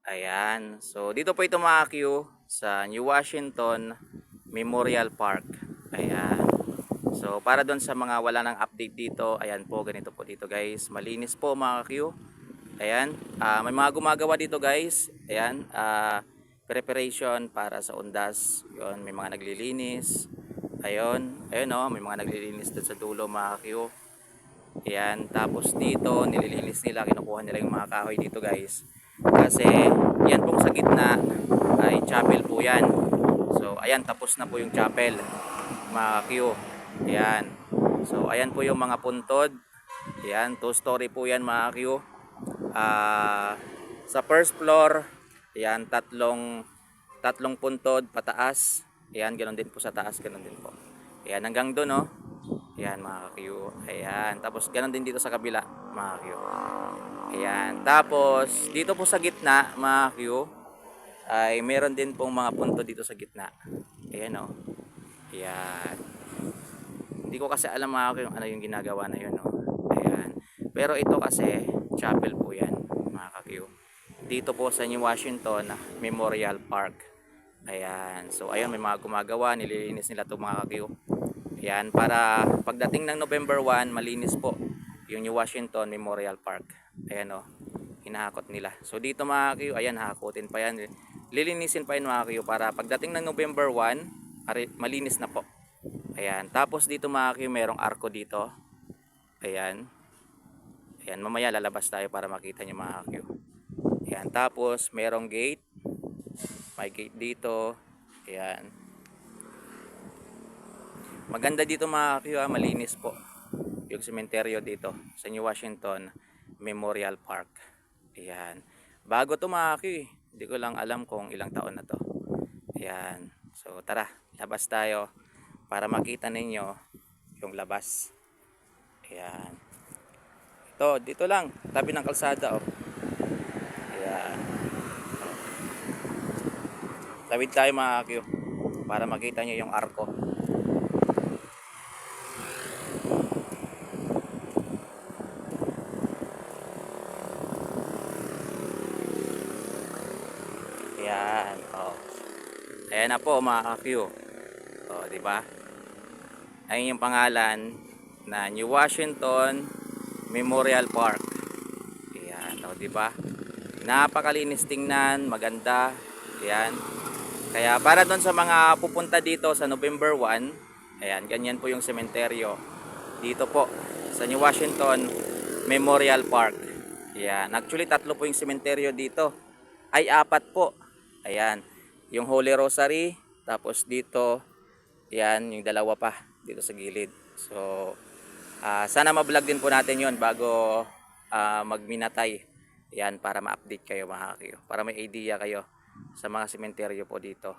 Ayan. So, dito po ito mga Q sa New Washington Memorial Park. Ayan. So, para doon sa mga wala ng update dito, ayan po, ganito po dito guys. Malinis po mga Q. Ayan. May mga gumagawa dito guys. Ayan. Preparation para sa undas. Yun, may mga naglilinis. Ayun. Ayun o, may mga naglilinis doon sa dulo mga Q. Ayan, tapos dito nililinis nila, kinukuha nila yung mga kahoy dito guys. Kasi yan pong sa gitna ay chapel po yan. So ayan, tapos na po yung chapel mga Q. Ayan. So ayan po yung mga puntod. Ayan, 2-story po yan mga Q. Sa first floor, ayan, tatlong puntod pataas. Ayan, ganoon din po sa taas, ganoon din po. Ayan, hanggang doon oh. Ayan mga Q. Ayan. Tapos ganun din dito sa kabila mga Q. Ayan. Tapos dito po sa gitna mga Q ay meron din pong mga punto dito sa gitna. Ayan o. Ayan. Hindi ko kasi alam mga Q yung ano yung ginagawa na yun o. Ayan. Pero ito kasi chapel po yan mga Q. Dito po sa New Washington Memorial Park. Ayan. So ayun, may mga gumagawa. Nililinis nila itong mga Q. Yan, para pagdating ng November 1, malinis po yung New Washington Memorial Park. Ayan o, hinahakot nila. So dito mga Q, ayan, hahakutin pa yan. Lilinisin pa yan mga Q para pagdating ng November 1, malinis na po. Ayan, tapos dito mga Q, merong arko dito. Ayan. Ayan, mamaya lalabas tayo para makita nyo mga Q. Ayan, tapos merong gate. May gate dito. Ayan. Maganda dito mga Q, malinis po yung sementeryo dito sa New Washington Memorial Park. Ayan. Bago to mga Q, hindi ko lang alam kung ilang taon na to. Ayan. So tara, labas tayo para makita ninyo yung labas. Ayan. Ito, dito lang, tabi ng kalsada oh. Ayan. Tawid tayo mga Q para makita nyo yung arko. Ayan, oh. Ayan na po mga Q. Oh, di ba? Ayun yung pangalan na New Washington Memorial Park. Ayan, oh, di ba? Napakalinis tingnan, maganda. Ayan. Kaya para doon sa mga pupunta dito sa November 1, ayan, ganyan po yung sementeryo. Dito po sa New Washington Memorial Park. Ayan, actually tatlo po yung sementeryo dito. Ay, 4 po. Ayan, yung Holy Rosary, tapos dito, yan, yung dalawa pa dito sa gilid. So, sana ma-vlog din po natin yon bago magminatay. Yan, para ma-update kayo mga Q. Para may idea kayo sa mga sementeryo po dito.